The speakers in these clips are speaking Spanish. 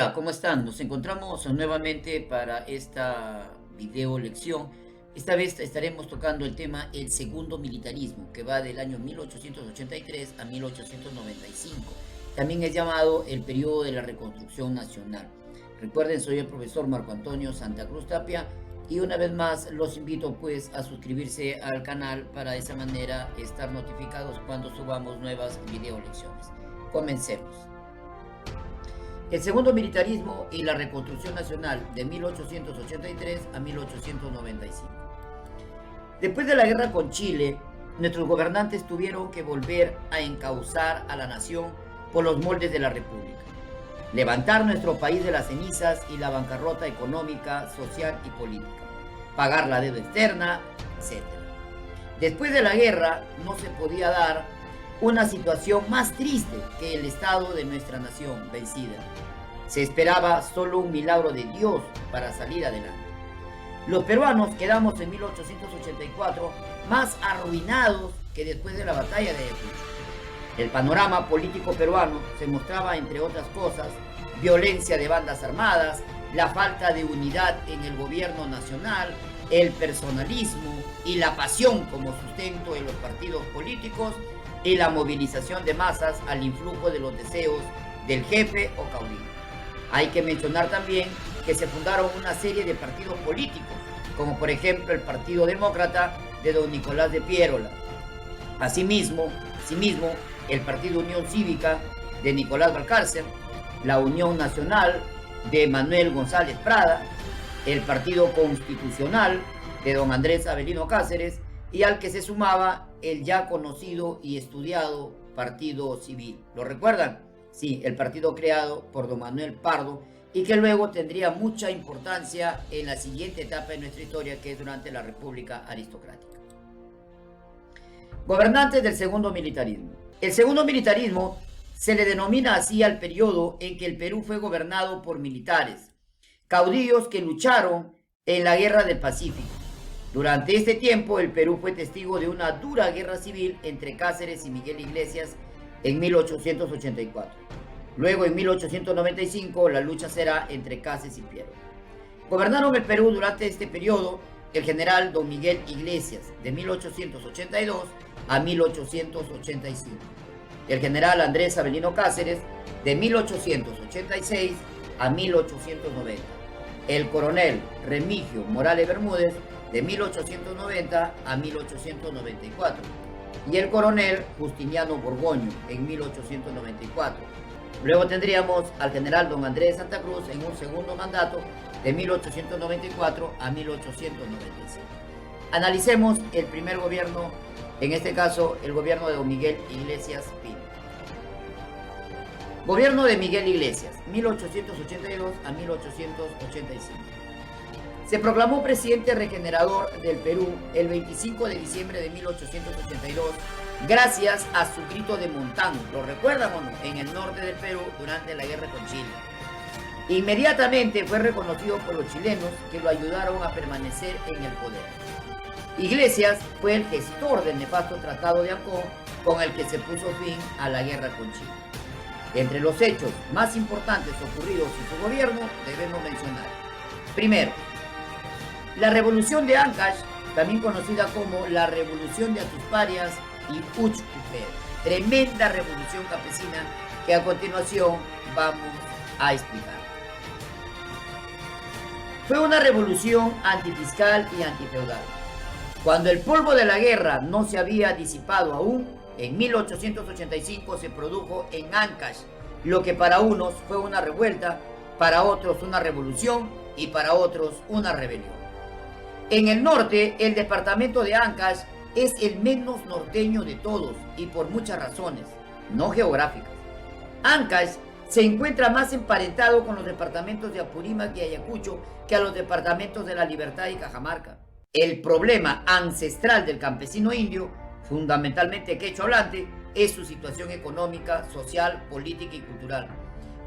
Hola, ¿cómo están? Nos encontramos nuevamente para esta video lección. Esta vez estaremos tocando el tema el segundo militarismo, que va del año 1883 a 1895. También es llamado el periodo de la reconstrucción nacional. Recuerden, soy el profesor Marco Antonio Santa Cruz Tapia y una vez más los invito pues a suscribirse al canal para de esa manera estar notificados cuando subamos nuevas video lecciones. Comencemos. El segundo militarismo y la reconstrucción nacional de 1883 a 1895. Después de la guerra con Chile, nuestros gobernantes tuvieron que volver a encauzar a la nación por los moldes de la República. Levantar nuestro país de las cenizas y la bancarrota económica, social y política. Pagar la deuda externa, etc. Después de la guerra no se podía dar una situación más triste que el estado de nuestra nación vencida. Se esperaba solo un milagro de Dios para salir adelante. Los peruanos quedamos en 1884 más arruinados que después de la batalla de Ayacucho. El panorama político peruano se mostraba, entre otras cosas, violencia de bandas armadas, la falta de unidad en el gobierno nacional, el personalismo y la pasión como sustento en los partidos políticos y la movilización de masas al influjo de los deseos del jefe o caudillo. Hay que mencionar también que se fundaron una serie de partidos políticos, como por ejemplo el Partido Demócrata de don Nicolás de Piérola. Asimismo, el Partido Unión Cívica de Nicolás Balcárcer, la Unión Nacional de Manuel González Prada, el Partido Constitucional de don Andrés Avelino Cáceres y al que se sumaba el ya conocido y estudiado Partido Civil. ¿Lo recuerdan? Sí, el partido creado por don Manuel Pardo y que luego tendría mucha importancia en la siguiente etapa de nuestra historia, que es durante la República Aristocrática. Gobernantes del segundo militarismo. El segundo militarismo se le denomina así al periodo en que el Perú fue gobernado por militares, caudillos que lucharon en la Guerra del Pacífico. Durante este tiempo, el Perú fue testigo de una dura guerra civil entre Cáceres y Miguel Iglesias en 1884. Luego, en 1895, la lucha será entre Cáceres y Piérola. Gobernaron el Perú durante este periodo el general don Miguel Iglesias, de 1882 a 1885. El general Andrés Avelino Cáceres, de 1886 a 1890. El coronel Remigio Morales Bermúdez, de 1890 a 1894. Y el coronel Justiniano Borgoño en 1894. Luego tendríamos al general don Andrés Santa Cruz en un segundo mandato de 1894 a 1895. Analicemos el primer gobierno, en este caso el gobierno de don Miguel Iglesias Pino. Gobierno de Miguel Iglesias, 1882 a 1885. Se proclamó presidente regenerador del Perú el 25 de diciembre de 1882 gracias a su grito de Montán, ¿lo recuerdan o no?, en el norte del Perú durante la guerra con Chile. Inmediatamente fue reconocido por los chilenos que lo ayudaron a permanecer en el poder. Iglesias fue el gestor del nefasto Tratado de Ancón con el que se puso fin a la guerra con Chile. Entre los hechos más importantes ocurridos en su gobierno debemos mencionar: primero, la revolución de Ancash, también conocida como la revolución de Atusparias y Uchucupé, tremenda revolución campesina que a continuación vamos a explicar. Fue una revolución antifiscal y antifeudal. Cuando el polvo de la guerra no se había disipado aún, en 1885 se produjo en Ancash lo que para unos fue una revuelta, para otros una revolución y para otros una rebelión. En el norte, el departamento de Ancash es el menos norteño de todos y por muchas razones, no geográficas. Ancash se encuentra más emparentado con los departamentos de Apurímac y Ayacucho que a los departamentos de La Libertad y Cajamarca. El problema ancestral del campesino indio, fundamentalmente quechua hablante, es su situación económica, social, política y cultural.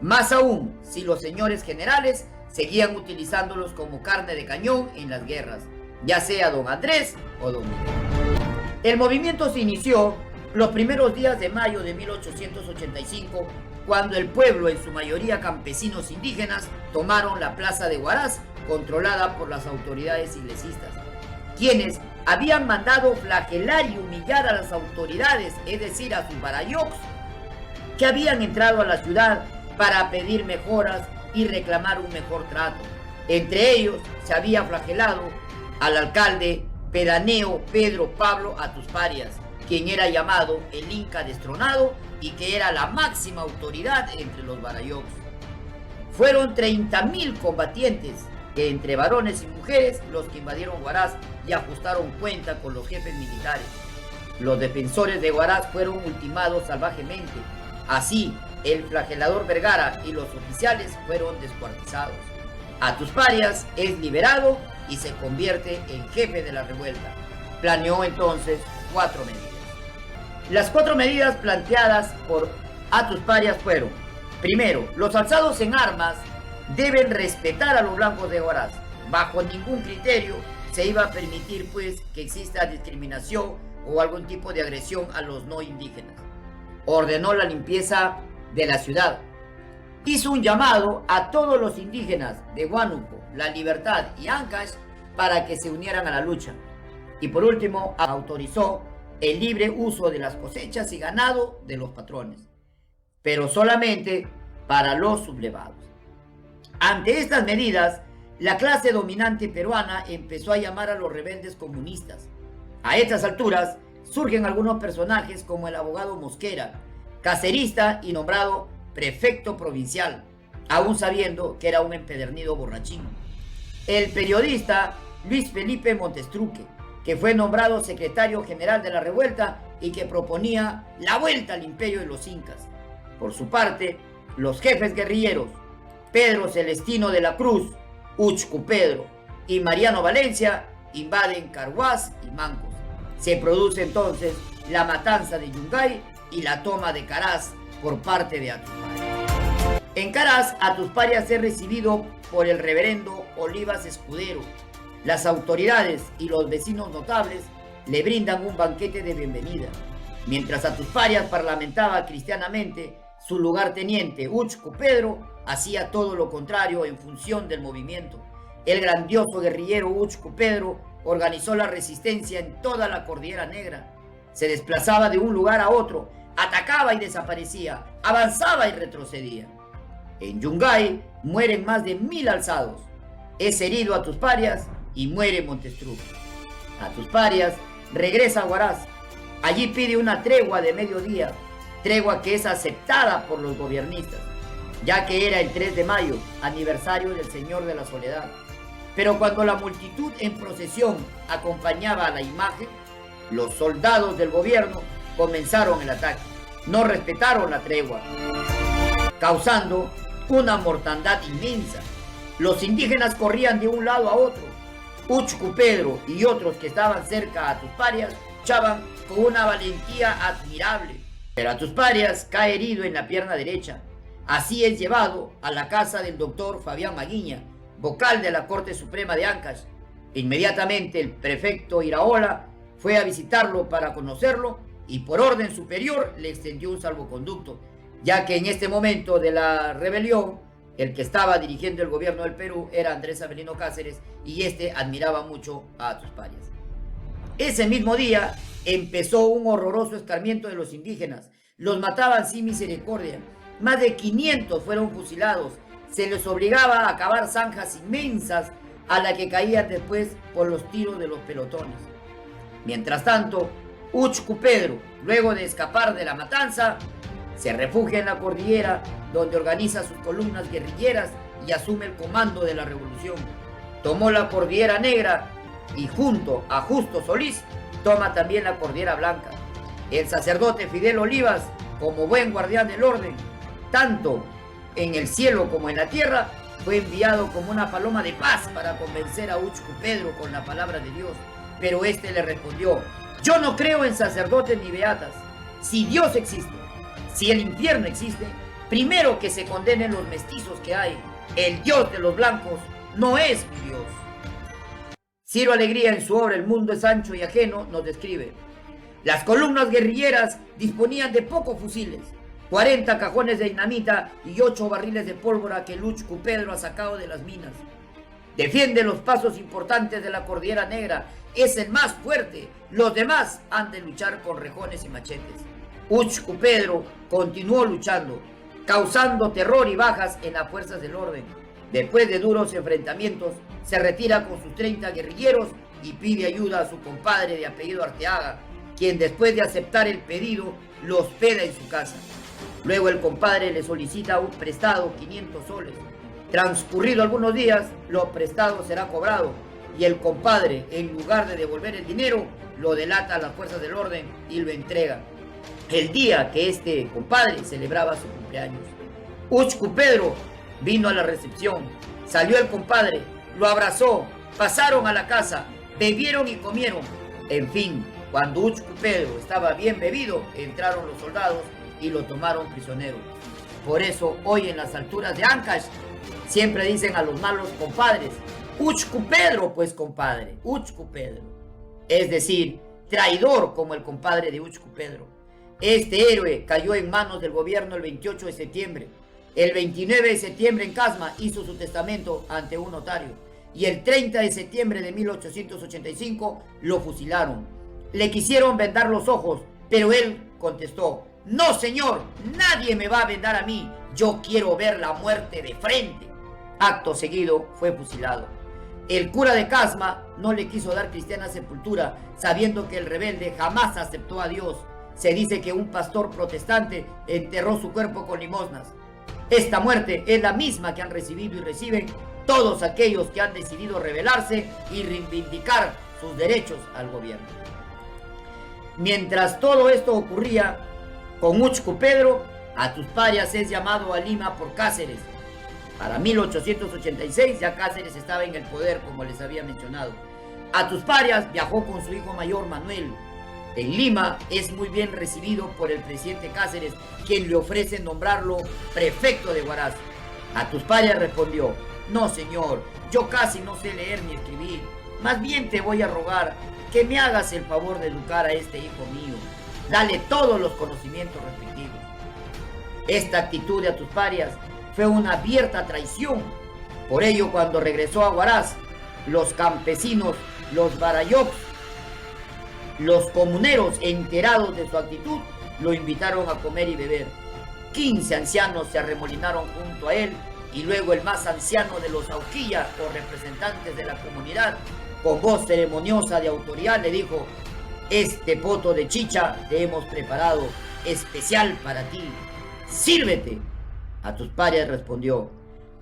Más aún si los señores generales seguían utilizándolos como carne de cañón en las guerras, ya sea don Andrés o don Miguel. El movimiento se inició los primeros días de mayo de 1885 cuando el pueblo, en su mayoría campesinos indígenas, tomaron la plaza de Huaraz, controlada por las autoridades iglesistas, quienes habían mandado flagelar y humillar a las autoridades, es decir, a sus barayocs, que habían entrado a la ciudad para pedir mejoras y reclamar un mejor trato. Entre ellos se había flagelado al alcalde pedáneo Pedro Pablo Atusparias, quien era llamado el Inca destronado y que era la máxima autoridad entre los barayocs. Fueron 30.000 combatientes, que entre varones y mujeres, los que invadieron Huaraz y ajustaron cuenta con los jefes militares. Los defensores de Huaraz fueron ultimados salvajemente. Así, el flagelador Vergara y los oficiales fueron descuartizados. Atusparias es liberado y se convierte en jefe de la revuelta. Planeó entonces 4 medidas. Las 4 medidas planteadas por Atusparias fueron: primero, los alzados en armas deben respetar a los blancos de Huaraz. Bajo ningún criterio se iba a permitir pues que exista discriminación o algún tipo de agresión a los no indígenas. Ordenó la limpieza de la ciudad. Hizo un llamado a todos los indígenas de Huánuco, La Libertad y Ancash para que se unieran a la lucha. Y por último, autorizó el libre uso de las cosechas y ganado de los patrones, pero solamente para los sublevados. Ante estas medidas, la clase dominante peruana empezó a llamar a los rebeldes comunistas. A estas alturas surgen algunos personajes como el abogado Mosquera, cacerista y nombrado prefecto provincial, aún sabiendo que era un empedernido borrachín. El periodista Luis Felipe Montestruque, que fue nombrado secretario general de la revuelta y que proponía la vuelta al imperio de los incas. Por su parte, los jefes guerrilleros Pedro Celestino de la Cruz, Uchcu Pedro y Mariano Valencia invaden Carhuaz y Mancos. Se produce entonces la matanza de Yungay y la toma de Caraz por parte de Atusparias. En Caraz, Atusparias es recibido por el reverendo Olivas Escudero. Las autoridades y los vecinos notables le brindan un banquete de bienvenida. Mientras Atusparias parlamentaba cristianamente, su lugarteniente Uchcu Pedro hacía todo lo contrario en función del movimiento. El grandioso guerrillero Uchcu Pedro organizó la resistencia en toda la Cordillera Negra. Se desplazaba de un lugar a otro, atacaba y desaparecía, avanzaba y retrocedía. En Yungay mueren más de 1000 alzados. Es herido Atusparias y muere Montestruque. Atusparias regresa a Huaraz. Allí pide una tregua de mediodía, tregua que es aceptada por los gobiernistas, ya que era el 3 de mayo, aniversario del Señor de la Soledad. Pero cuando la multitud en procesión acompañaba a la imagen, los soldados del gobierno comenzaron el ataque. No respetaron la tregua, causando una mortandad inmensa. Los indígenas corrían de un lado a otro. Uchcu Pedro y otros que estaban cerca a Atusparias luchaban con una valentía admirable. Pero Atusparias cae herido en la pierna derecha. Así es llevado a la casa del doctor Fabián Maguiña, vocal de la Corte Suprema de Ancash. Inmediatamente el prefecto Iraola fue a visitarlo para conocerlo y por orden superior le extendió un salvoconducto, ya que en este momento de la rebelión el que estaba dirigiendo el gobierno del Perú era Andrés Avelino Cáceres y este admiraba mucho a Atusparias. Ese mismo día empezó un horroroso escarmiento de los indígenas. Los mataban sin misericordia. Más de 500 fueron fusilados. Se les obligaba a cavar zanjas inmensas a las que caían después por los tiros de los pelotones. Mientras tanto, Uchcu Pedro, luego de escapar de la matanza, se refugia en la cordillera, donde organiza sus columnas guerrilleras y asume el comando de la revolución. Tomó la Cordillera Negra y junto a Justo Solís toma también la Cordillera Blanca. El sacerdote Fidel Olivas, como buen guardián del orden, tanto en el cielo como en la tierra, fue enviado como una paloma de paz para convencer a Uchcu Pedro con la palabra de Dios. Pero este le respondió: yo no creo en sacerdotes ni beatas. Si Dios existe, si el infierno existe, primero que se condenen los mestizos que hay. El Dios de los blancos no es mi Dios. Ciro Alegría, en su obra El mundo es ancho y ajeno, nos describe: las columnas guerrilleras disponían de pocos fusiles, 40 cajones de dinamita y 8 barriles de pólvora que Uchu Pedro ha sacado de las minas. Defiende los pasos importantes de la Cordillera Negra, es el más fuerte, los demás han de luchar con rejones y machetes. Uchu Pedro continuó luchando, causando terror y bajas en las fuerzas del orden. Después de duros enfrentamientos, se retira con sus 30 guerrilleros y pide ayuda a su compadre de apellido Arteaga, quien después de aceptar el pedido, lo hospeda en su casa. Luego el compadre le solicita un prestado, 500 soles. Transcurrido algunos días, lo prestado será cobrado y el compadre, en lugar de devolver el dinero, lo delata a las fuerzas del orden y lo entrega. El día que este compadre celebraba su cumpleaños. Uchu Pedro vino a la recepción, salió el compadre, lo abrazó, pasaron a la casa, bebieron y comieron. En fin, cuando Uchu Pedro estaba bien bebido, entraron los soldados y lo tomaron prisionero. Por eso hoy en las alturas de Ancash siempre dicen a los malos compadres, Uchu Pedro, pues compadre, Uchu Pedro. Es decir, traidor como el compadre de Uchu Pedro. Este héroe cayó en manos del gobierno el 28 de septiembre. El 29 de septiembre en Casma hizo su testamento ante un notario. Y el 30 de septiembre de 1885 lo fusilaron. Le quisieron vendar los ojos, pero él contestó, no señor, nadie me va a vendar a mí, yo quiero ver la muerte de frente. Acto seguido fue fusilado. El cura de Casma no le quiso dar cristiana sepultura, sabiendo que el rebelde jamás aceptó a Dios. Se dice que un pastor protestante enterró su cuerpo con limosnas. Esta muerte es la misma que han recibido y reciben todos aquellos que han decidido rebelarse y reivindicar sus derechos al gobierno. Mientras todo esto ocurría, con Uchu Pedro, Atusparias es llamado a Lima por Cáceres. Para 1886 ya Cáceres estaba en el poder, como les había mencionado. Atusparias viajó con su hijo mayor Manuel. En Lima es muy bien recibido por el presidente Cáceres, quien le ofrece nombrarlo prefecto de Huaraz. Atusparias respondió, no señor, yo casi no sé leer ni escribir, más bien te voy a rogar que me hagas el favor de educar a este hijo mío, dale todos los conocimientos respectivos. Esta actitud de Atusparias fue una abierta traición. Por ello, cuando regresó a Huaraz, los campesinos, los barayocs, los comuneros, enterados de su actitud, lo invitaron a comer y beber. 15 ancianos se arremolinaron junto a él y luego el más anciano de los Auquilla, o representantes de la comunidad, con voz ceremoniosa de autoridad le dijo, este poto de chicha te hemos preparado especial para ti, sírvete. Atusparias respondió,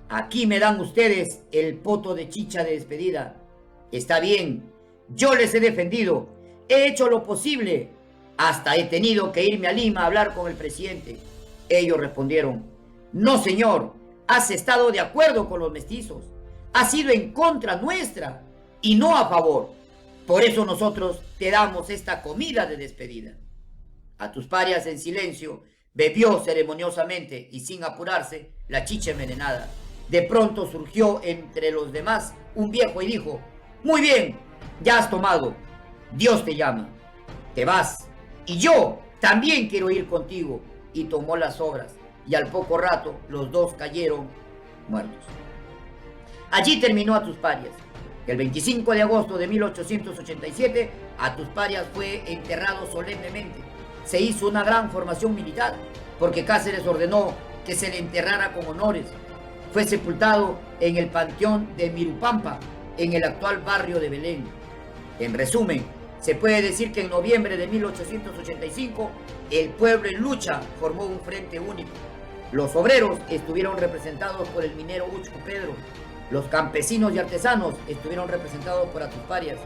aquí me dan ustedes el poto de chicha de despedida. Está bien, yo les he defendido, he hecho lo posible, hasta he tenido que irme a Lima a hablar con el presidente. Ellos respondieron, no señor, has estado de acuerdo con los mestizos, has sido en contra nuestra y no a favor. Por eso nosotros te damos esta comida de despedida. Atusparias en silencio bebió ceremoniosamente y sin apurarse la chicha envenenada. De pronto surgió entre los demás un viejo y dijo, muy bien, ya has tomado, Dios te llama, te vas, y yo también quiero ir contigo. Y tomó las sobras, y al poco rato los dos cayeron muertos. Allí terminó Atusparias. El 25 de agosto de 1887, Atusparias fue enterrado solemnemente. Se hizo una gran formación militar, porque Cáceres ordenó que se le enterrara con honores. Fue sepultado en el panteón de Mirupampa, en el actual barrio de Belén. En resumen, se puede decir que en noviembre de 1885, el pueblo en lucha formó un frente único. Los obreros estuvieron representados por el minero Uchu Pedro. Los campesinos y artesanos estuvieron representados por Atusparias.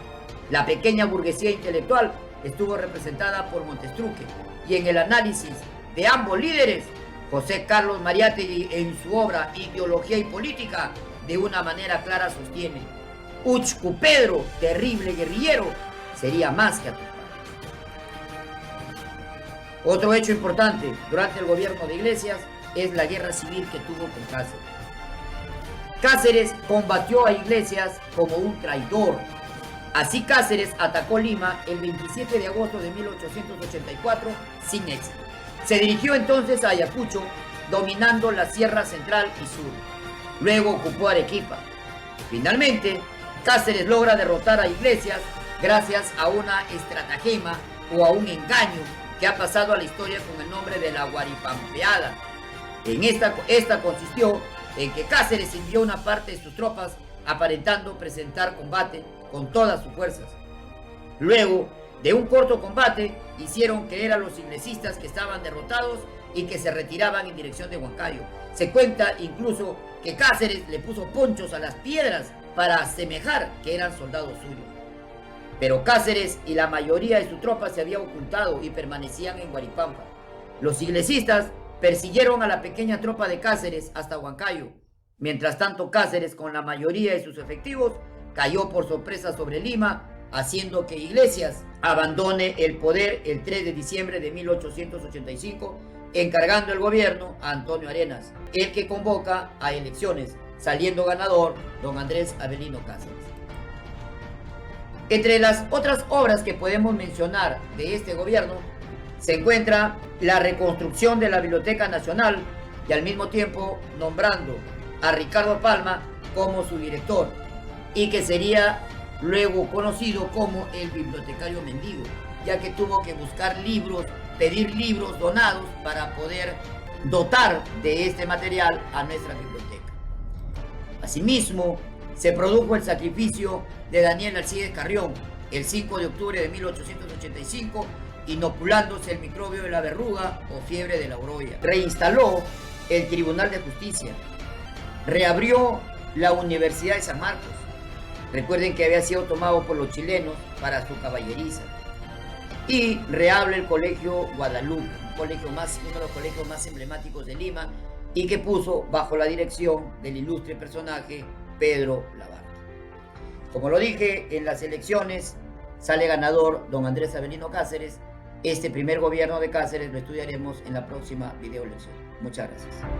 La pequeña burguesía intelectual estuvo representada por Montestruque. Y en el análisis de ambos líderes, José Carlos Mariátegui, en su obra Ideología y Política, de una manera clara sostiene: Uchu Pedro, terrible guerrillero, sería más que Atusparias. Otro hecho importante durante el gobierno de Iglesias es la guerra civil que tuvo con Cáceres. Cáceres combatió a Iglesias como un traidor. Así Cáceres atacó Lima el 27 de agosto de 1884 sin éxito. Se dirigió entonces a Ayacucho, dominando la Sierra Central y Sur. Luego ocupó Arequipa. Finalmente, Cáceres logra derrotar a Iglesias gracias a una estratagema o a un engaño que ha pasado a la historia con el nombre de la Guaripampeada. Esta consistió en que Cáceres envió una parte de sus tropas aparentando presentar combate con todas sus fuerzas. Luego de un corto combate, hicieron creer a los iglesistas que estaban derrotados y que se retiraban en dirección de Huancayo. Se cuenta incluso que Cáceres le puso ponchos a las piedras para asemejar que eran soldados suyos. Pero Cáceres y la mayoría de su tropa se había ocultado y permanecían en Guaripampa. Los iglesistas persiguieron a la pequeña tropa de Cáceres hasta Huancayo. Mientras tanto, Cáceres, con la mayoría de sus efectivos, cayó por sorpresa sobre Lima, haciendo que Iglesias abandone el poder el 3 de diciembre de 1885, encargando el gobierno a Antonio Arenas, el que convoca a elecciones, saliendo ganador don Andrés Avelino Cáceres. Entre las otras obras que podemos mencionar de este gobierno, se encuentra la reconstrucción de la Biblioteca Nacional y al mismo tiempo nombrando a Ricardo Palma como su director, y que sería luego conocido como el bibliotecario mendigo, ya que tuvo que buscar libros, pedir libros donados para poder dotar de este material a nuestra biblioteca. Asimismo, se produjo el sacrificio de Daniel Alcides Carrión el 5 de octubre de 1885, inoculándose el microbio de la verruga o fiebre de la orolla. Reinstaló el Tribunal de Justicia, reabrió la Universidad de San Marcos. Recuerden que había sido tomado por los chilenos para su caballeriza. Y reabre el Colegio Guadalupe, uno de los colegios más emblemáticos de Lima, y que puso bajo la dirección del ilustre personaje Pedro Labarque. Como lo dije, en las elecciones sale ganador don Andrés Avelino Cáceres. Este primer gobierno de Cáceres lo estudiaremos en la próxima video lección. Muchas gracias.